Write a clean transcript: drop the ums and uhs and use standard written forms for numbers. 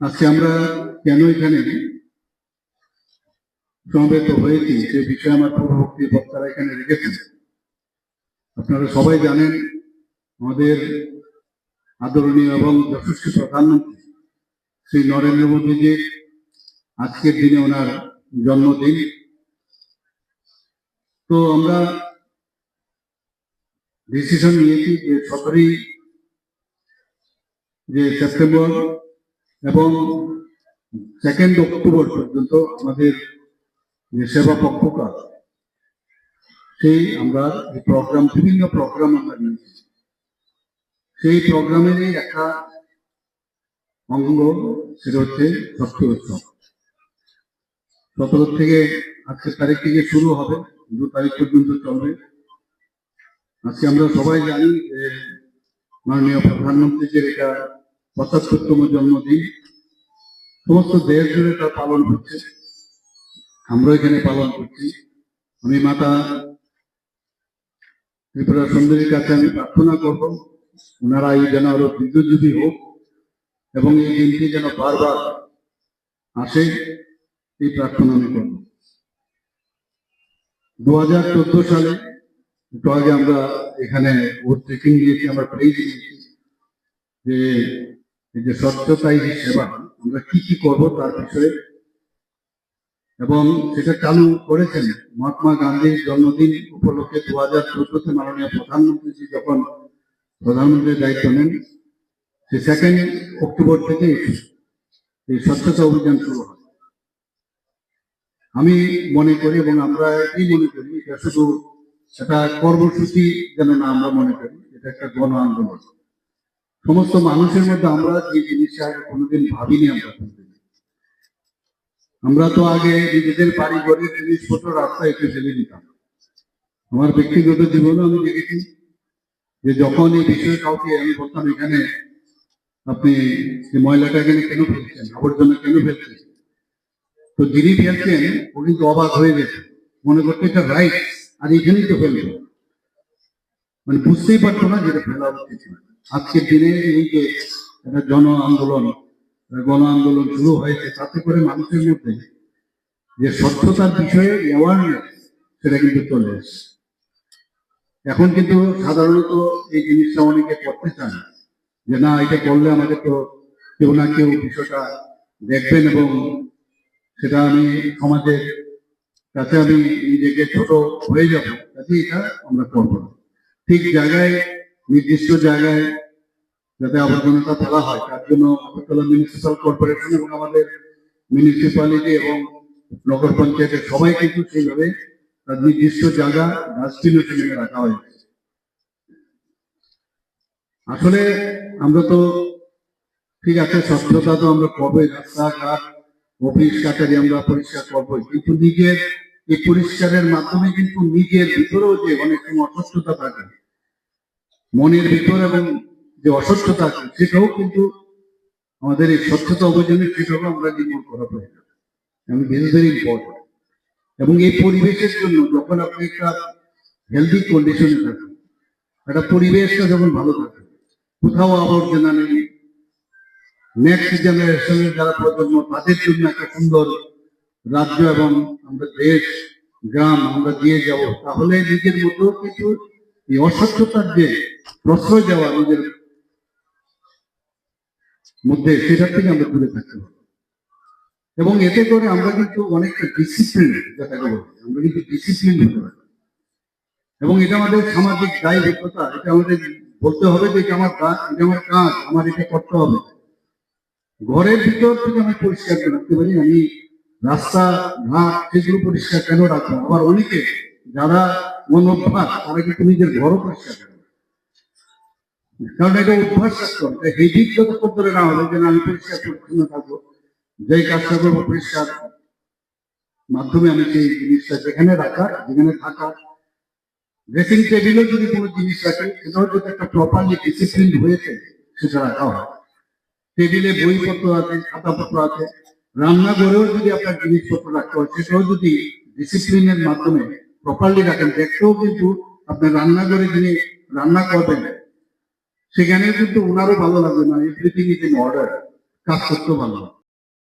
আজকে আমরা কেন এখানে সমবেত হয়েছি সে বিষয়ে আমার পূর্ববর্তী বক্তারা এখানে রেখেছেন। আপনারা সবাই জানেন আমাদের আদরণীয় এবং যশস্বী প্রধানমন্ত্রী শ্রী নরেন্দ্র মোদীজির আজকের দিনে ওনার জন্মদিন। তো আমরা ডিসিশন নিয়েছি যে 17 সেপ্টেম্বর এবং 2 অক্টোবর পর্যন্ত আমাদের যে সেবা পক্ষকাল সেই আমরা প্রোগ্রাম, বিভিন্ন প্রোগ্রাম আমরা নিয়েছি। সেই প্রোগ্রামেরই একটা অঙ্গ সেটা হচ্ছে ষষ্ঠ উৎসব। 17 থেকে আজকের তারিখ থেকে শুরু হবে, 2 তারিখ পর্যন্ত চলবে। আজকে আমরা সবাই জানি যে মাননীয় প্রধানমন্ত্রীজির এটা 75তম জন্মদিন। সমস্ত দেশ জুড়ে তা পালন হচ্ছে, আমরা এখানে পালন করছি। আমি মাতা ত্রিপুরা সুন্দরীর কাছে আমি প্রার্থনা করব ওনারা এই যেন আরো দীর্ঘজীবী হোক এবং এই দিনটি যেন বারবার আসে, এই প্রার্থনা আমি করব। 2014 সালে একটু আগে আমরা এখানে ভোট ট্রেকিং দিয়েছি, আমরা প্রেজ দিয়েছি যে এই যে স্বচ্ছতাই সেবা আমরা কি কি করবো তার বিষয়ে, এবং সেটা চালু করেছেন মহাত্মা গান্ধীর জন্মদিন উপলক্ষে। 2014-তে মাননীয় প্রধানমন্ত্রী যখন প্রধানমন্ত্রীর দায়িত্ব নেন, সে 2 অক্টোবর থেকে এই স্বচ্ছতা অভিযান শুরু হয়। আমি মনে করি এবং আমরা এই মনে করি এটা শুধু একটা কর্মসূচি যেন না আমরা মনে করি, এটা একটা গণ আন্দোলন। সমস্ত মানুষের মধ্যে আমরা যে জিনিসটা কোনোদিন ভাবিনি, আমরা তো আগে নিজেদের বাড়িঘরের জিনিসপত্র রাস্তায় একটু ফেলে দিতাম। আমার ব্যক্তিগত জীবনে আমি দেখেছি যে যখন এই বিষয়ে কাউকে আমি বলতাম এখানে আপনি ময়লাটা এখানে কেন ফেলছেন, আবর্জনা কেন ফেলছেন, তো যিনি ফেলছেন ও কিন্তু অবাক হয়ে গেছে, মনে করতে এটা রাইট, আর এখানেই তো ফেলবে, মানে বুঝতেই পারতো না যেটা ফেলা উচিত। আজকের দিনে এই যে একটা গণ আন্দোলন শুরু হয়েছে, তাতে করে মানুষের মধ্যে যে স্বচ্ছতার বিষয়ে অ্যাওয়ারনেস সেটা কিন্তু চলে এসছে। এখন কিন্তু সাধারণত এই জিনিসটা অনেকে করতে চান যে না এটা করলে আমাদের তো কেউ না কেউ বিষয়টা দেখবেন এবং সেটা আমি সমাজের কাছে আমি নিজেকে ছোট হয়ে যাব, কাজে এটা আমরা করবো না। ঠিক জায়গায়, নির্দিষ্ট জায়গায় যাতে আবর্জনাটা ফেলা হয়, তার জন্য আগরতলা মিউনিসিপাল কর্পোরেশন এবং আমাদের মিউনিসিপ্যালিটি এবং নগর পঞ্চায়েতের সবাই কিন্তু সেইভাবে তার নির্দিষ্ট জায়গা ডাস্টবিনে ফেলে রাখা হয়েছে। আসলে আমরা তো ঠিক আছে, স্বচ্ছতা তো আমরা করবোই, রাস্তাঘাট অফিস কাছারি আমরা পরিষ্কার করবোই, কিন্তু নিজের এই পরিষ্কারের মাধ্যমে কিন্তু নিজের ভিতরেও যে অনেক সময় অস্বচ্ছতা থাকে, মনের ভিতর এবং যে অস্বচ্ছতা আছে, সেটাও কিন্তু আমাদের এই স্বচ্ছতা অভিযানের সেটাও আমরা নির্মূল করা প্রয়োজন, এবং ভেরি ইম্পর্টেন্ট। এবং এই পরিবেশের জন্য যখন আপনি একটা হেলদি কন্ডিশনে থাকেন, একটা পরিবেশটা যখন ভালো থাকে, কোথাও আবর্জনা নেই, নেক্সট জেনারেশনের যারা প্রজন্ম তাদের জন্য একটা সুন্দর রাজ্য এবং আমরা দেশ গ্রাম আমরা দিয়ে যাব, তাহলে নিজের মধ্যেও কিন্তু এই অস্বচ্ছতার যে প্রশ্রয় দেওয়া নিজের মধ্যে, সেটার থেকে আমরা দূরে থাকতে হবে। এবং এতে করে আমরা কিন্তু অনেকটা ডিসিপ্লিন, যেটাকে বলি আমরা কিন্তু ডিসিপ্লিন হতে পারি, এবং এটা আমাদের সামাজিক দায়বদ্ধতা। এটা আমাদের বলতে হবে যে এটা আমার কাজ, আমার এটা করতে হবে। ঘরের ভিতর থেকে আমি পরিষ্কার রাখতে পারি, আমি রাস্তা ঘাট সেগুলো পরিষ্কার কেন রাখবো? আবার অনেকে যারা অভ্যাস তারা কিন্তু নিজের ঘরও পরিষ্কার করে, কারণ এটা অভ্যাস রাখতে হবে। হেডিক যতক্ষণ ধরে না হবে যে আমি পরিষ্কার পরিচ্ছন্ন থাকবো, যেই কাজটা করবো পরিষ্কার মাধ্যমে আমি সেই জিনিসটা যেখানে থাকা, ড্রেসিং টেবিলেও যদি কোনো জিনিস রাখে সেটাও যদি একটা প্রপারলি ডিসিপ্লিন হয়েছে সেটা রাখা হয়। টেবিলে বইপত্র আছে, খাতাপত্র আছে, রান্নাঘরেও যদি আপনার জিনিসপত্র রাখতে হয় সেটাও যদি ডিসিপ্লিনের মাধ্যমে প্রপারলি রাখেন, দেখতেও কিন্তু আপনার রান্নাঘরে যিনি রান্না করবেন সেখানে কিন্তু ওনারও ভালো লাগবে না, এভরিথিং ইজ ইন অর্ডার। কাজ করতে পারলাম।